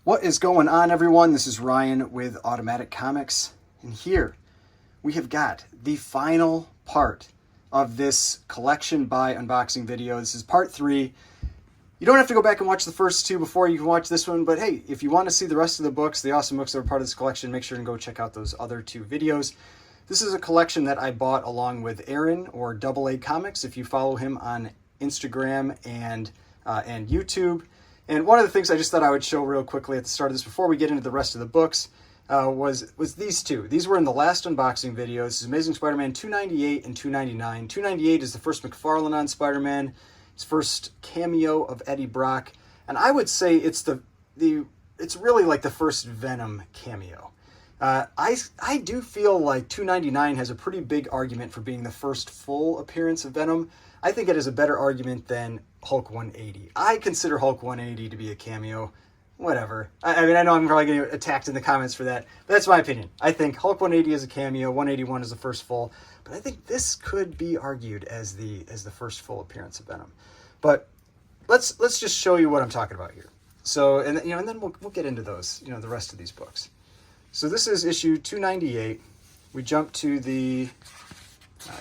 What is going on, everyone? This is Ryan with Automatic Comics, and here we have got the final part of this collection by unboxing video. This is part 3. You don't have to go back and watch the first 2 before you can watch this one, but hey, if you want to see the rest of the books, the awesome books that are part of this collection, make sure and go check out those other 2 videos. This is a collection that I bought along with Aaron, or AA Comics, if you follow him on Instagram and YouTube. And one of the things I just thought I would show real quickly at the start of this, before we get into the rest of the books, was these 2. These were in the last unboxing video. This is Amazing Spider-Man 298 and 299. 298 is the first McFarlane Spider-Man, his first cameo of Eddie Brock, and I would say it's it's really like the first Venom cameo. I do feel like 299 has a pretty big argument for being the first full appearance of Venom. I think it is a better argument than Hulk 180. I consider Hulk 180 to be a cameo. Whatever. I mean, I know I'm probably getting attacked in the comments for that, but that's my opinion. I think Hulk 180 is a cameo, 181 is the first full, but I think this could be argued as the first full appearance of Venom. But let's just show you what I'm talking about here. So, and then we'll get into those, the rest of these books. So this is issue 298. We jump to the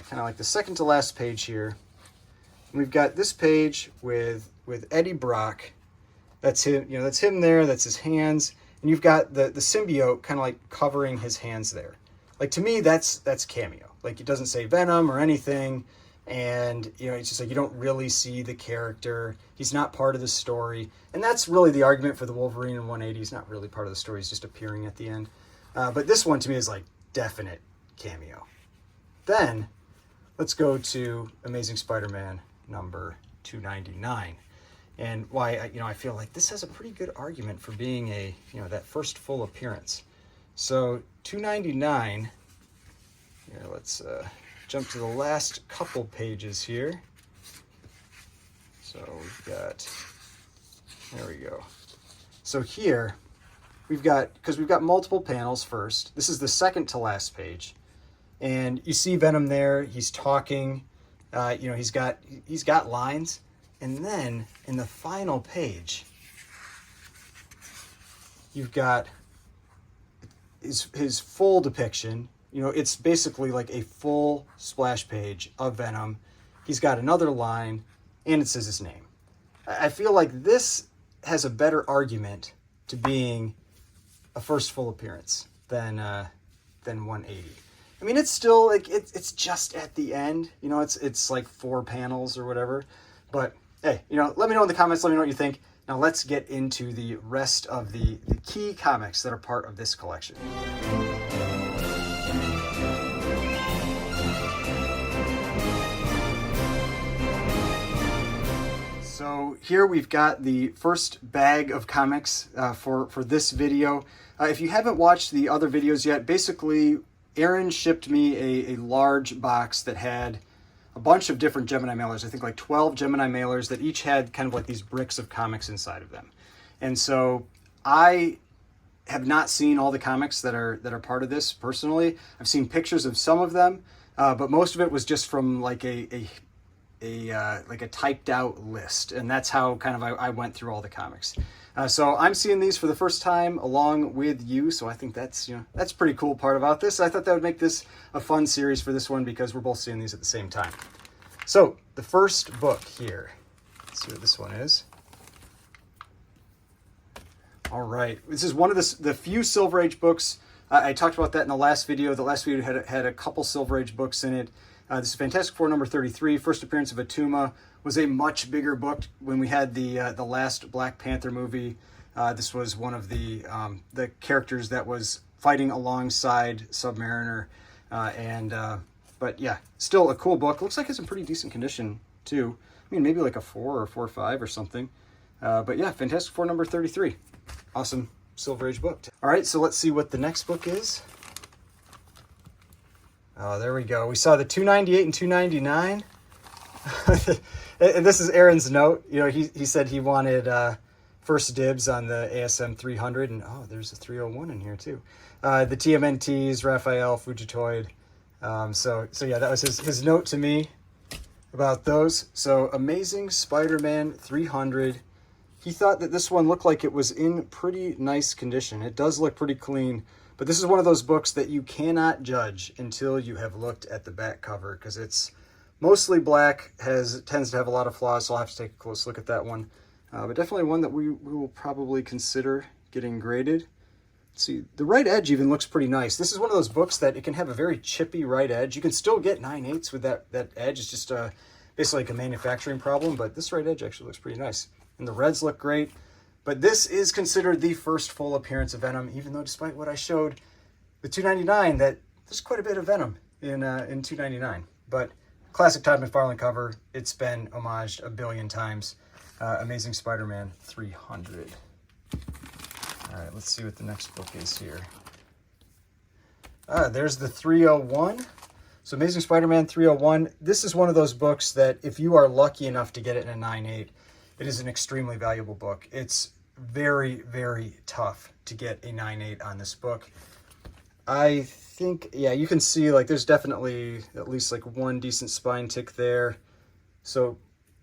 kind of like the second to last page here. We've got this page with Eddie Brock. That's him, that's him there, that's his hands. And you've got the symbiote kind of like covering his hands there. Like, to me, that's cameo. Like, it doesn't say Venom or anything. And, it's just like you don't really see the character. He's not part of the story. And that's really the argument for the Wolverine in 180. He's not really part of the story. He's just appearing at the end. But this one, to me, is like definite cameo. Then, let's go to Amazing Spider-Man number 299. And why I feel like this has a pretty good argument for being a that first full appearance. So 299. Here, let's jump to the last couple pages here. So we've got, there we go. So here we've got, because we've got multiple panels first. This is the second to last page, and you see Venom there. He's talking. He's got lines. And then in the final page, you've got his full depiction. It's basically like a full splash page of Venom. He's got another line, and it says his name. I feel like this has a better argument to being a first full appearance than 180. I mean, it's still like it's just at the end. It's like 4 panels or whatever. But hey, let me know in the comments. Let me know what you think. Now let's get into the rest of the key comics that are part of this collection. So here we've got the first bag of comics for this video. If you haven't watched the other videos yet, basically Aaron shipped me a large box that had a bunch of different Gemini mailers. I think like 12 Gemini mailers that each had kind of like these bricks of comics inside of them. And so I have not seen all the comics that are part of this personally. I've seen pictures of some of them, but most of it was just from like a typed out list, and that's how kind of I went through all the comics. So I'm seeing these for the first time along with you, so I think that's that's a pretty cool part about this. I thought that would make this a fun series for this one because we're both seeing these at the same time. So the first book here, let's see what this one is. All right, this is one of the few Silver Age books. I talked about that in the last video. The last video had a couple Silver Age books in it. This is Fantastic Four number 33, first appearance of Atuma. Was a much bigger book when we had the last Black Panther movie. This was one of the characters that was fighting alongside Submariner, but yeah, still a cool book. Looks like it's in pretty decent condition too. I mean, maybe like a 4 or 4.5 or something. But yeah, Fantastic Four number 33, awesome Silver Age book. All right, so let's see what the next book is. Oh, there we go. We saw the 298 and 299. And this is Aaron's note. He said he wanted first dibs on the ASM 300, and oh, there's a 301 in here too. The TMNTs, Raphael, Fugitoid. So yeah, that was his note to me about those. So Amazing Spider-Man 300. he thought that this one looked like it was in pretty nice condition. It does look pretty clean, but this is one of those books that you cannot judge until you have looked at the back cover, because it's mostly black, tends to have a lot of flaws, so I'll have to take a close look at that one. But definitely one that we will probably consider getting graded. See, the right edge even looks pretty nice. This is one of those books that it can have a very chippy right edge. You can still get 9/8 with that edge. It's just basically like a manufacturing problem, but this right edge actually looks pretty nice. And the reds look great. But this is considered the first full appearance of Venom, even though despite what I showed with $2.99, that there's quite a bit of Venom in $2.99. But classic Todd McFarlane cover. It's been homaged a billion times. Amazing Spider-Man 300. All right, let's see what the next book is here. There's the 301. So Amazing Spider-Man 301. This is one of those books that if you are lucky enough to get it in a 9/8, it is an extremely valuable book. It's very, very tough to get a 9/8 on this book. I think, yeah, you can see like there's definitely at least like one decent spine tick there. So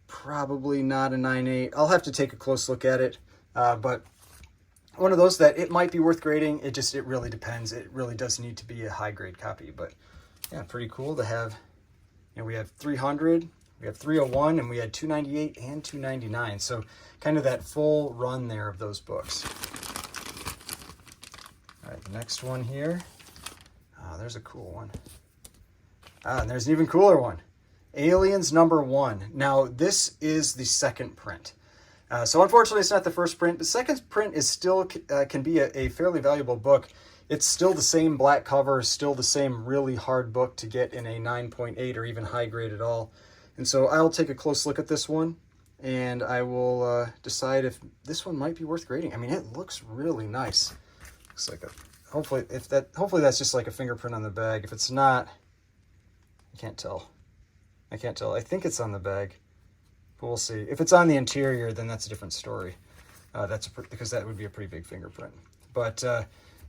probably not a 9/8. I'll have to take a close look at it. But one of those that it might be worth grading. It really depends. It really does need to be a high grade copy. But yeah, pretty cool to have. You know, we have 300, we have 301, and we had 298 and 299. So kind of that full run there of those books. All right, the next one here. There's a cool one. And there's an even cooler one. Aliens #1. Now, this is the second print. So unfortunately, it's not the first print. The second print is still can be a fairly valuable book. It's still the same black cover, still the same really hard book to get in a 9.8 or even high grade at all. And so I'll take a close look at this one, and I will decide if this one might be worth grading. I mean, it looks really nice. Looks like hopefully that's just like a fingerprint on the bag. If it's not, I can't tell. I can't tell. I think it's on the bag. But we'll see. If it's on the interior, then that's a different story. Because that would be a pretty big fingerprint. But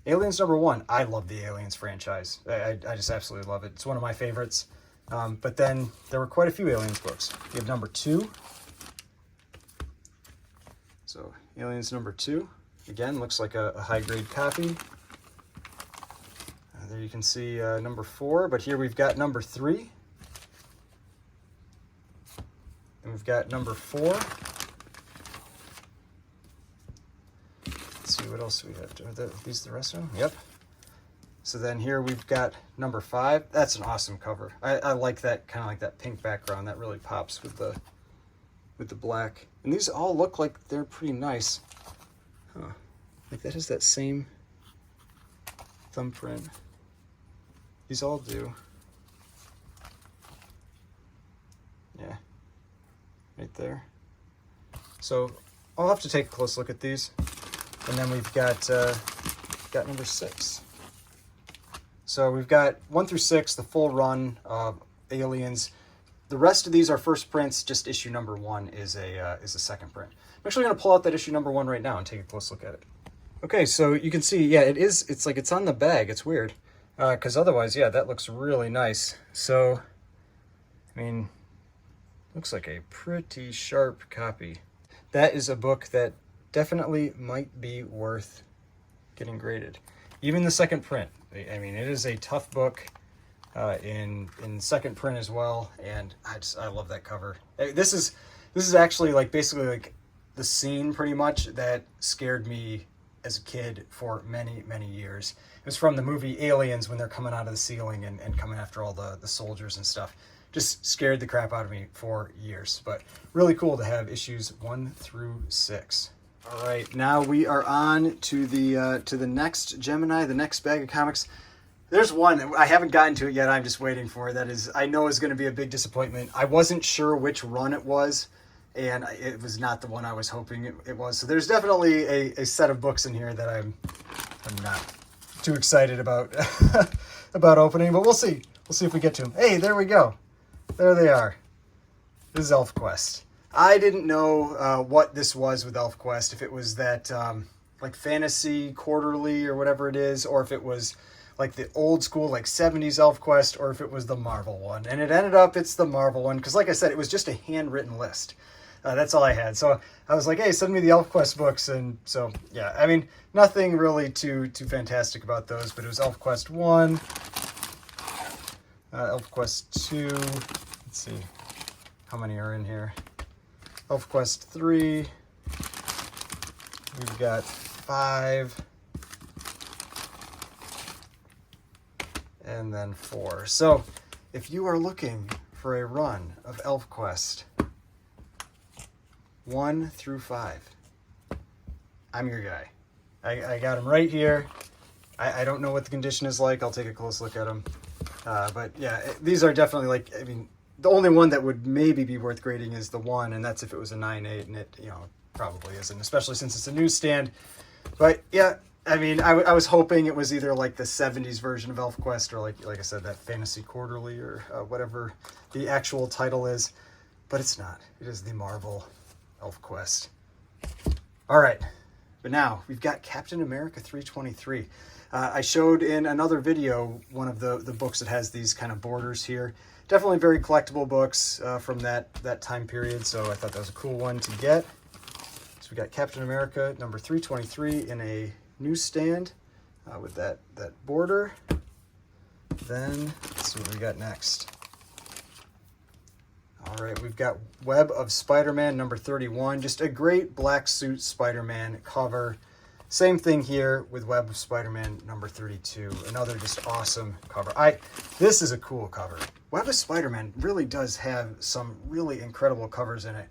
Aliens #1. I love the Aliens franchise. I just absolutely love it. It's one of my favorites. But then there were quite a few Aliens books. You have #2. So Aliens #2. Again, looks like a high-grade copy. There you can see #4. But here we've got #3. And we've got #4. Let's see what else we have. Are these the rest of them? Yep. So then here we've got #5. That's an awesome cover. I like that, kind of like that pink background. That really pops with the black. And these all look like they're pretty nice. Huh. Like that is that same thumbprint. These all do. Yeah. Right there. So I'll have to take a close look at these. And then we've got #6. So we've got 1 through 6, the full run of Aliens. The rest of these are first prints. Just issue #1 is a second print. I'm actually going to pull out that issue #1 right now and take a close look at it. Okay, so you can see, yeah, it's like it's on the bag. It's weird. Because otherwise, yeah, that looks really nice. So, I mean, looks like a pretty sharp copy. That is a book that definitely might be worth getting graded. Even the second print. I mean, it is a tough book in second print as well, and I love that cover. This is actually like basically like the scene pretty much that scared me as a kid for many, many years. It was from the movie Aliens when they're coming out of the ceiling and coming after all the soldiers and stuff. Just scared the crap out of me for years, but really cool to have issues 1 through 6. All right, now we are on to the next Gemini, the next bag of comics. There's one I haven't gotten to it yet. I'm just waiting for it. That is, I know is going to be a big disappointment. I wasn't sure which run it was, and it was not the one I was hoping it was. So there's definitely a set of books in here that I'm not too excited about about opening, but we'll see. We'll see if we get to them. Hey, there we go. There they are. This is ElfQuest. I didn't know what this was with ElfQuest, if it was that like fantasy quarterly or whatever it is, or if it was like the old school like 70s ElfQuest, or if it was the Marvel one. And it ended up it's the Marvel one, because like I said, it was just a handwritten list. That's all I had. So I was like, hey, send me the ElfQuest books. And so, yeah, I mean, nothing really too fantastic about those, but it was ElfQuest 1, ElfQuest 2, let's see how many are in here. ElfQuest 3, we've got 5, and then 4. So if you are looking for a run of ElfQuest 1 through 5, I'm your guy. I got them right here. I don't know what the condition is like. I'll take a close look at them. But yeah, these are definitely, like, I mean, the only one that would maybe be worth grading is the 1, and that's if it was a 9.8, and it, you know, probably isn't, especially since it's a newsstand. But yeah, I mean, I was hoping it was either like the 70s version of ElfQuest or like I said, that Fantasy Quarterly or whatever the actual title is, but it's not. It is the Marvel ElfQuest. All right, but now we've got Captain America 323. I showed in another video one of the books that has these kind of borders here. Definitely very collectible books from that time period, so I thought that was a cool one to get. So we got Captain America number 323 in a newsstand with that border. Then let's see what we got next. All right, we've got Web of Spider-Man number 31. Just a great black suit Spider-Man cover. Same thing here with Web of Spider-Man number 32. Another just awesome cover. This is a cool cover. Web of Spider-Man really does have some really incredible covers in it.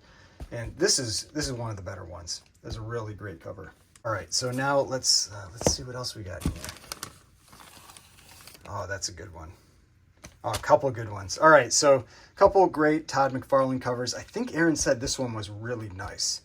And this is one of the better ones. This is a really great cover. All right, so now let's see what else we got in here. Oh, that's a good one. Oh, a couple of good ones. All right, so a couple of great Todd McFarlane covers. I think Aaron said this one was really nice.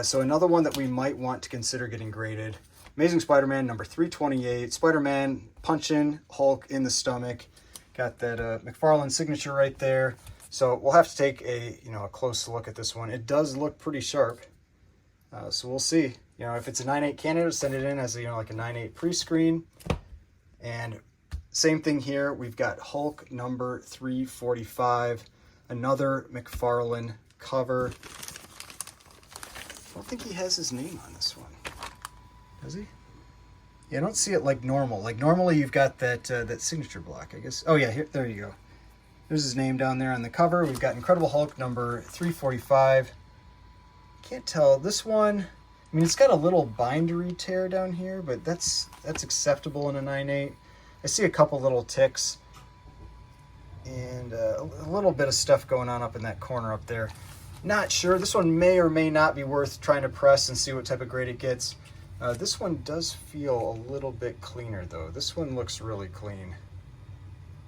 So another one that we might want to consider getting graded. Amazing Spider-Man number 328. Spider-Man punching Hulk in the stomach. Got that McFarlane signature right there. So we'll have to take a close look at this one. It does look pretty sharp. So we'll see. If it's a 9.8 candidate, send it in as like a 9.8 pre-screen. And same thing here. We've got Hulk number 345. Another McFarlane cover. I don't think he has his name on this one. Does he? Yeah, I don't see it like normal. Like normally you've got that signature block, I guess. Oh yeah, there you go. There's his name down there on the cover. We've got Incredible Hulk number 345. Can't tell. This one, I mean, it's got a little bindery tear down here, but that's acceptable in a 9.8. I see a couple little ticks and a little bit of stuff going on up in that corner up there. Not sure. This one may or may not be worth trying to press and see what type of grade it gets. This one does feel a little bit cleaner, though. This one looks really clean.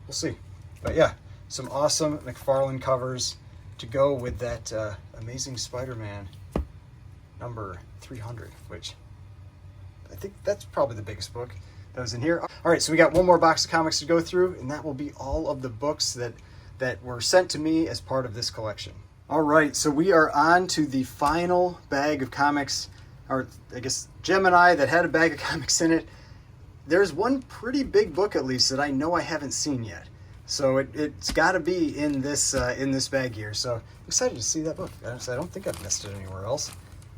We'll see. But yeah, some awesome McFarlane covers to go with that Amazing Spider-Man number 300, which I think that's probably the biggest book that was in here. All right, so we got one more box of comics to go through, and that will be all of the books that were sent to me as part of this collection. All right, so we are on to the final bag of comics, or I guess Gemini that had a bag of comics in it. There's one pretty big book, at least, that I know I haven't seen yet. So it's got to be in this bag here. So I'm excited to see that book. I don't think I've missed it anywhere else.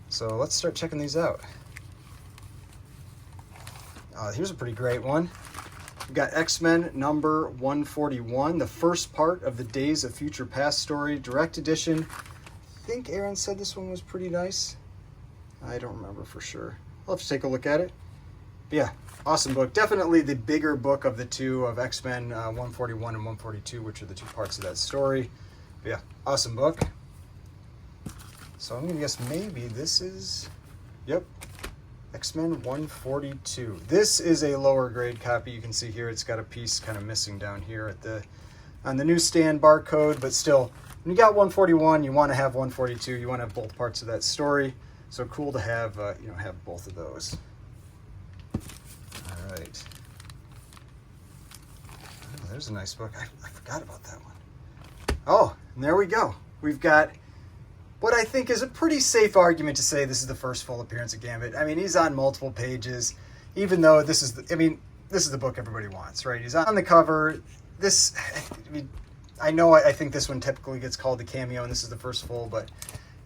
So let's start checking these out. Here's a pretty great one. We've got X-Men number 141, the first part of the Days of Future Past story, direct edition. I think Aaron said this one was pretty nice. I don't remember for sure. I'll have to take a look at it. But yeah, awesome book. Definitely the bigger book of the two, of X-Men 141 and 142, which are the two parts of that story. But yeah, awesome book. So I'm going to guess maybe this is, yep, X-Men 142. This is a lower grade copy. You can see here it's got a piece kind of missing down here on the newsstand barcode, but still, when you got 141, you want to have 142. You want to have both parts of that story. So cool to have have both of those. All right. Oh, there's a nice book. I forgot about that one. Oh, and there we go. We've got what I think is a pretty safe argument to say this is the first full appearance of Gambit. I mean, he's on multiple pages, even though this is the book everybody wants, right? He's on the cover. I think this one typically gets called the cameo, and this is the first full, but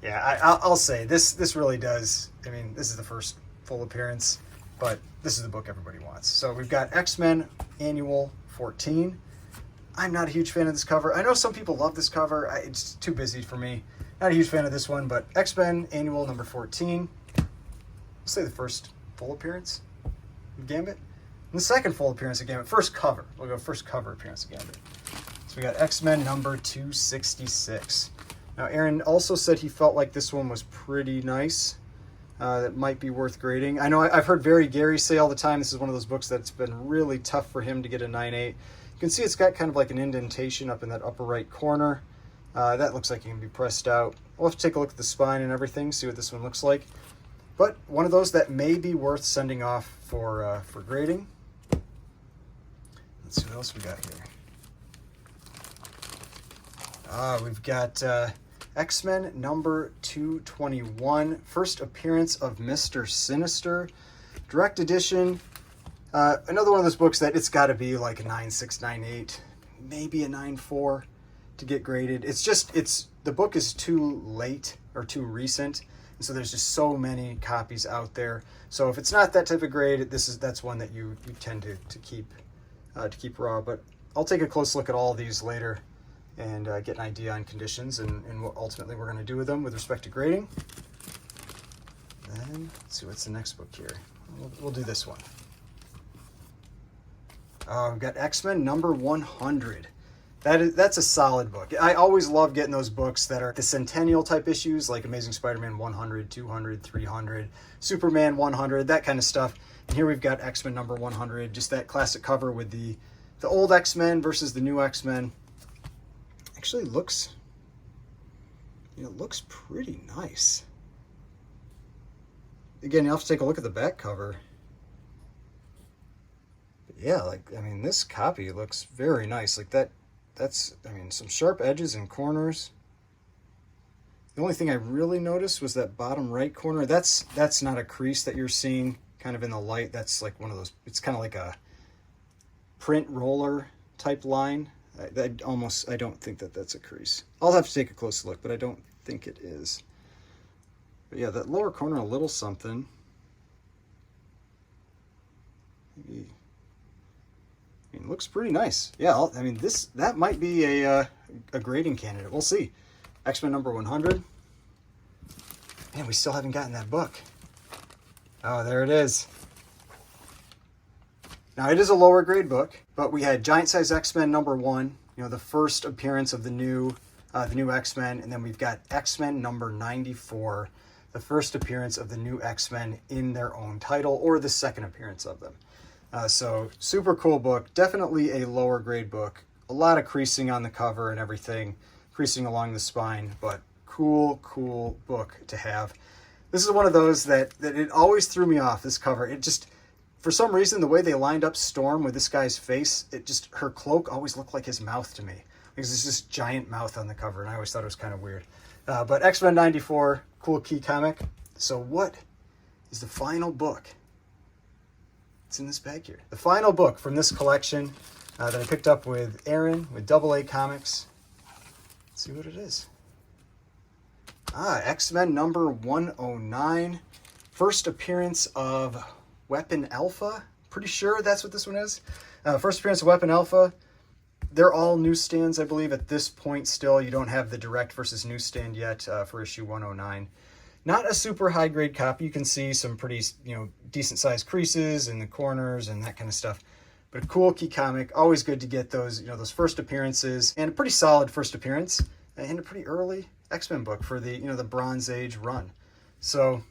Yeah, I'll say this really does. I mean, this is the first full appearance, but this is the book everybody wants. So we've got X-Men Annual 14. I'm not a huge fan of this cover. I know some people love this cover. It's too busy for me. Not a huge fan of this one, but X-Men Annual number 14. We'll say the first full appearance of Gambit. And the second full appearance of Gambit. First cover. We'll go first cover appearance of Gambit. So we got X-Men number 266. Now, Aaron also said he felt like this one was pretty nice. That might be worth grading. I know I've heard Gary say all the time this is one of those books that's been really tough for him to get a 9.8. You can see it's got kind of like an indentation up in that upper right corner. That looks like it can be pressed out. We'll have to take a look at the spine and everything, see what this one looks like. But one of those that may be worth sending off for grading. Let's see what else we got here. We've got X-Men number 221, first appearance of Mr. Sinister, direct edition. Another one of those books that it's got to be like a 9.6, 9.8, maybe a 9.4 to get graded. The book is too late or too recent, and so there's just so many copies out there. So if it's not that type of grade, that's one that you tend to keep raw. But I'll take a close look at all of these later and get an idea on conditions and what ultimately we're going to do with them with respect to grading. Then let's see what's the next book here. We'll do this one. We've got X-Men number 100. That's a solid book. I always love getting those books that are the centennial type issues, like Amazing Spider-Man 100, 200, 300, Superman 100, that kind of stuff. And here we've got X-Men number 100, just that classic cover with the old X-Men versus the new X-Men. Actually looks pretty nice. Again, you'll have to take a look at the back cover. Yeah, this copy looks very nice. Like that's some sharp edges and corners. The only thing I really noticed was that bottom right corner. That's not a crease that you're seeing kind of in the light. That's like one of those, it's kind of like a print roller type line. I don't think that's a crease. I'll have to take a close look, but I don't think it is. But yeah, that lower corner, a little something. Maybe. It looks pretty nice. Yeah, that might be a grading candidate. We'll see. X-Men number 100. Man, we still haven't gotten that book. Oh, there it is. Now, it is a lower grade book, but we had Giant Size X-Men number 1, the first appearance of the new X-Men, and then we've got X-Men number 94, the first appearance of the new X-Men in their own title, or the second appearance of them. So super cool book, definitely a lower grade book. A lot of creasing on the cover and everything, creasing along the spine, but cool book to have. This is one of those that it always threw me off, this cover. It just, for some reason, the way they lined up Storm with this guy's face, her cloak always looked like his mouth to me. Because there's this giant mouth on the cover, and I always thought it was kind of weird. But X-Men 94, cool key comic. So what is the final book? It's in this bag here. The final book from this collection that I picked up with Aaron, with AA Comics. Let's see what it is. X-Men number 109. First appearance of Weapon Alpha. Pretty sure that's what this one is. First appearance of Weapon Alpha. They're all newsstands, I believe, at this point still. You don't have the direct versus newsstand yet for issue 109. Not a super high grade copy. You can see some pretty, decent sized creases in the corners and that kind of stuff. But a cool key comic. Always good to get those, those first appearances, and a pretty solid first appearance and a pretty early X-Men book for the, the Bronze Age run. So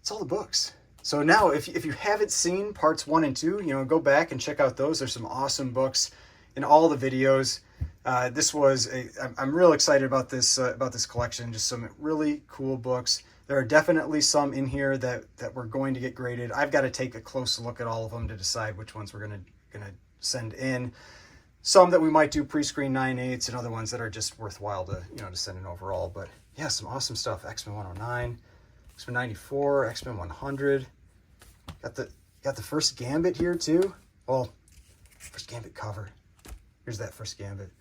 it's all the books. So now if you haven't seen parts 1 and 2, go back and check out those. There's some awesome books in all the videos. I'm real excited about this collection. Just some really cool books. There are definitely some in here that we're going to get graded. I've got to take a close look at all of them to decide which ones we're gonna send in. Some that we might do pre-screen 9.8s, and other ones that are just worthwhile to send in overall. But yeah, some awesome stuff. X-Men 109, X-Men 94, X-Men 100. Got the first Gambit here too. Well, first Gambit cover. Here's that first Gambit.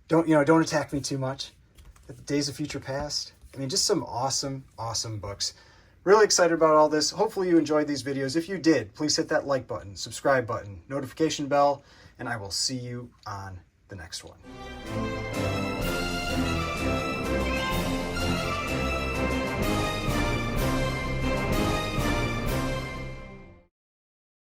Don't attack me too much. Got the Days of Future Past. I mean, just some awesome, awesome books. Really excited about all this. Hopefully you enjoyed these videos. If you did, please hit that like button, subscribe button, notification bell, and I will see you on the next one.